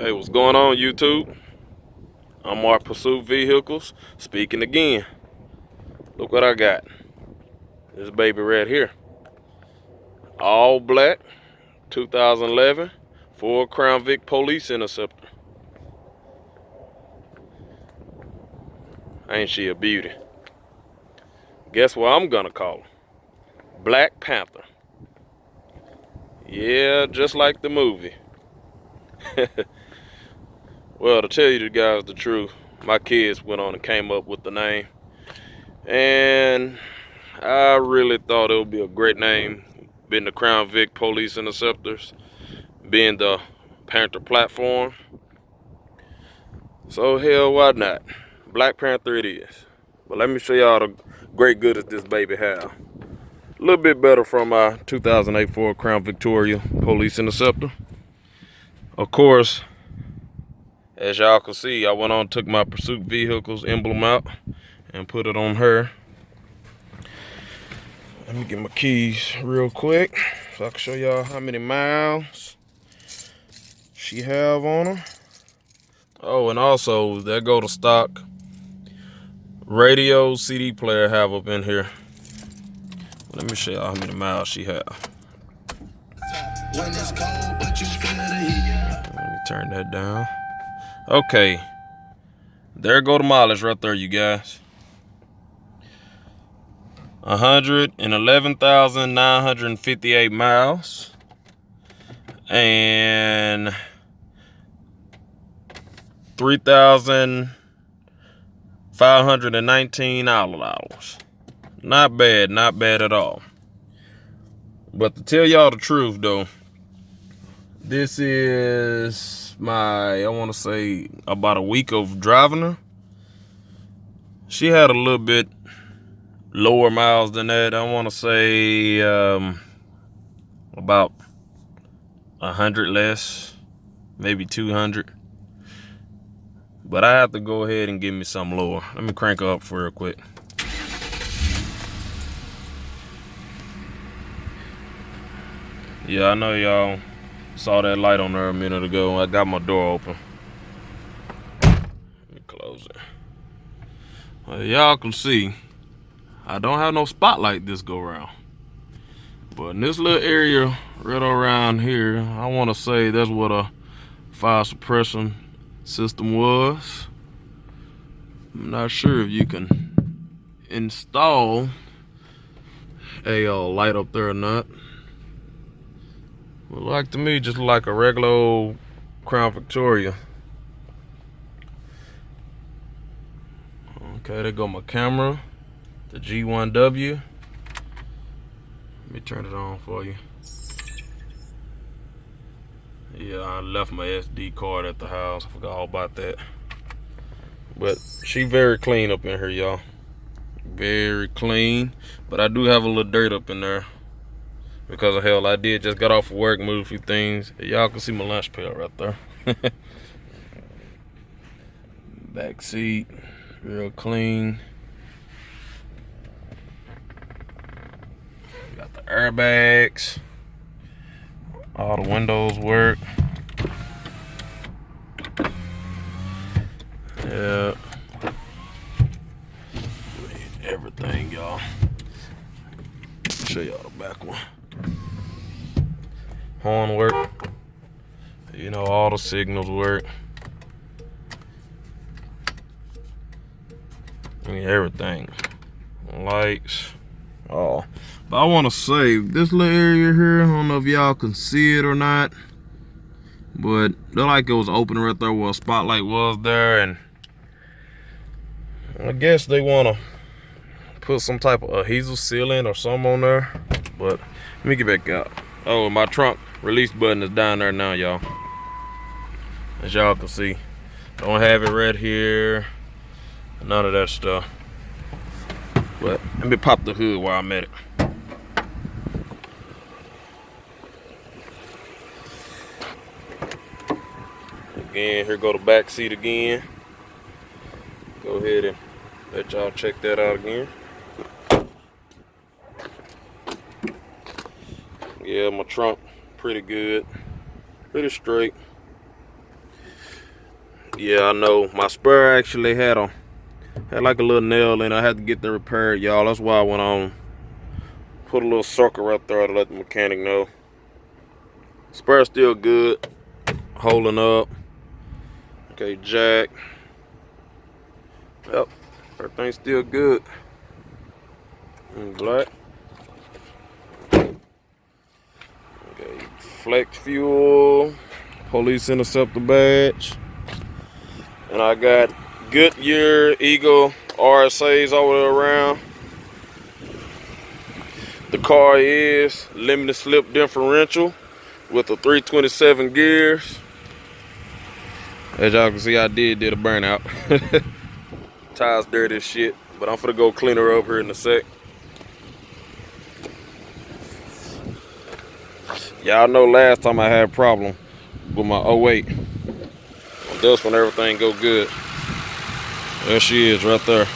Hey, what's going on, YouTube? Unmarked Pursuit Vehicles, speaking again. Look what I got. This baby right here. All black, 2011, Ford Crown Vic Police Interceptor. Ain't she a beauty? Guess what I'm gonna call her? Black Panther. Yeah, just like the movie. Well, to tell you guys the truth, my kids went on and came up with the name. And I really thought it would be a great name, being the Crown Vic Police Interceptors, being the Panther platform. So hell, why not? Black Panther it is. But let me show y'all the great goodies this baby have. A little bit better from my 2008 Ford Crown Victoria Police Interceptor. Of course, as y'all can see, I went on and took my Pursuit Vehicles emblem out and put it on her. Let me get my keys real quick so I can show y'all how many miles she have on her. Oh, and also there go the stock radio CD player have up in here. Let me show y'all how many miles she have. When it's cold, but you feel the heat. Let me turn that down. Okay, there go the mileage right there, you guys. 111,958 miles and 3,519 idle hours. Not bad at all. But to tell y'all the truth though, this is my, I want to say about a week of driving her. She had a little bit lower miles than that. I want to say about 100 less, maybe 200. But I have to go ahead and give me some lower. Let me crank her up for real quick. Yeah, I know y'all saw that light on there a minute ago. I got my door open. Let me close it. Well, y'all can see I don't have no spotlight this go around. But in this little area right around here, I want to say that's what a fire suppression system was. I'm not sure if you can install a light up there or not. Well, like to me, just like a regular old Crown Victoria. Okay, there go my camera, the G1W. Let me turn it on for you. Yeah, I left my SD card at the house. I forgot all about that. But she very clean up in here, y'all. Very clean. But I do have a little dirt up in there. Because of hell, I did just got off of work, moved a few things. Y'all can see my lunch pail right there. Back seat, real clean. Got the airbags. All the windows work. Yeah. Everything, y'all. Show y'all the back one. Horn work. You know, all the signals work. I mean, everything. Lights. Oh. But I want to say, this little area here, I don't know if y'all can see it or not, but it looked like it was open right there where a spotlight was there, and I guess they want to put some type of adhesive sealant or something on there. But let me get back out. Oh, my trunk release button is down there now, y'all. As y'all can see, don't have it right here, none of that stuff. But let me pop the hood while I'm at it. Again, here go the back seat again. Go ahead and let y'all check that out again. Yeah, my trunk pretty good, pretty straight. Yeah, I know. My spur actually had like a little nail in it. I had to get that repaired, y'all. That's why I went on. Put a little circle right there to let the mechanic know. Spur's still good. Holding up. Okay, jack. Yep. Everything's still good. And black. Okay. Flex fuel. Police interceptor badge. And I got Goodyear Eagle RSAs all the way around. The car is limited slip differential with a 327 gears. As y'all can see, I did a burnout. Tires dirty as shit, but I'm finna go clean her up here in a sec. Y'all know last time I had a problem with my 08. This one, everything go good. There she is right there.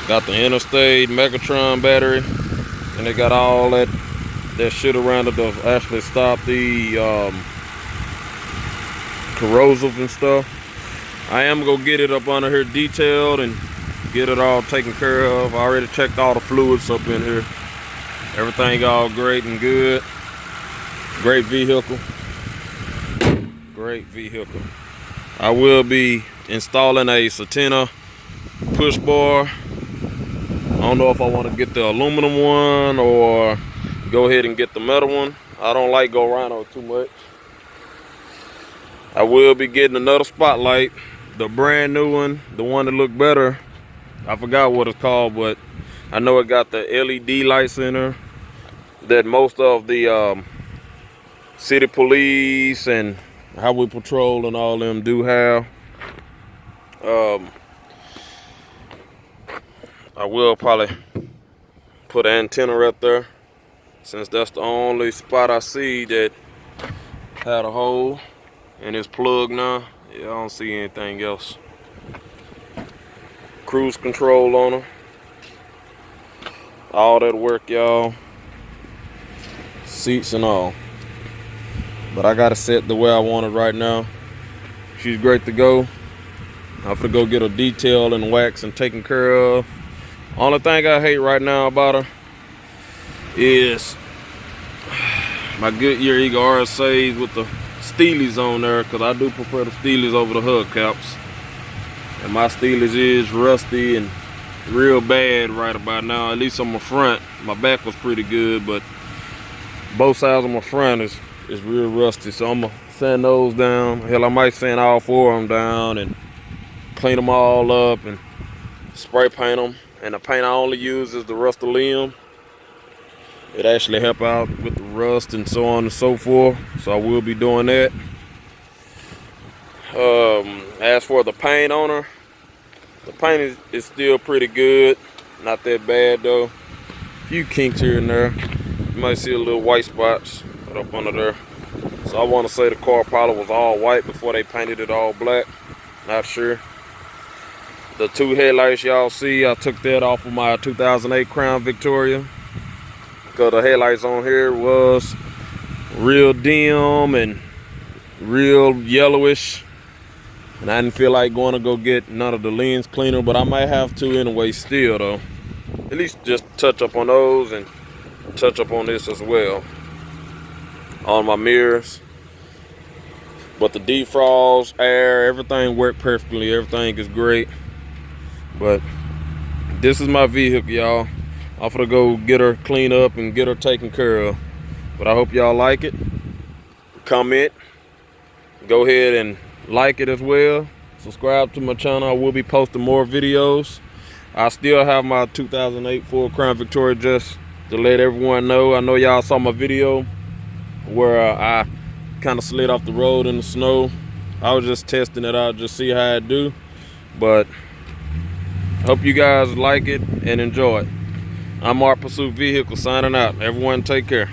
Got the Interstate Megatron battery, and they got all that shit around it to actually stop the corrosive and stuff. I am gonna get it up under here detailed and get it all taken care of. I already checked all the fluids up in here. Everything all great and good. Great vehicle. Great vehicle. I will be installing a Satina push bar. I don't know if I want to get the aluminum one or go ahead and get the metal one. I don't like go rhino too much. I will be getting another spotlight, the brand new one, the one that looked better. I forgot what it's called, but I know it got the LED lights in her that most of the city police and highway patrol and all them do have. I will probably put an antenna right there, since that's the only spot I see that had a hole and it's plugged now. Yeah, I don't see anything else. Cruise control on her. All that work, y'all. Seats and all. But I got it set the way I want it right now. She's great to go. I'm gonna go get her detailed and waxed and taken care of. Only thing I hate right now about her is my Goodyear Eagle RSAs with the Steelies on there, because I do prefer the Steelies over the hubcaps. And my Steelies is rusty and real bad right about now, at least on my front. My back was pretty good, but both sides of my front is real rusty. So I'm gonna sand those down. Hell, I might sand all four of them down and clean them all up and spray paint them. And the paint I only use is the Rust-Oleum. It actually help out with the rust and so on and so forth. So I will be doing that. As for the paint on her, the paint is still pretty good. Not that bad though. A few kinks here and there. You might see a little white spots right up under there. So I want to say the car probably was all white before they painted it all black. Not sure. The two headlights y'all see, I took that off of my 2008 Crown Victoria, because the headlights on here was real dim and real yellowish, and I didn't feel like going to go get none of the lens cleaner, but I might have to anyway still though. At least just touch up on those and touch up on this as well. On my mirrors. But the defrost, air, everything worked perfectly. Everything is great. But this is my vehicle, y'all. I'm gonna go get her cleaned up and get her taken care of. But I hope y'all like it. Comment. Go ahead and like it as well. Subscribe to my channel. I will be posting more videos. I still have my 2008 Ford Crown Victoria, just to let everyone know. I know y'all saw my video where I kind of slid off the road in the snow. I was just testing it out, just see how it do. But hope you guys like it and enjoy it. I'm Marked Pursuit Vehicle signing out. Everyone take care.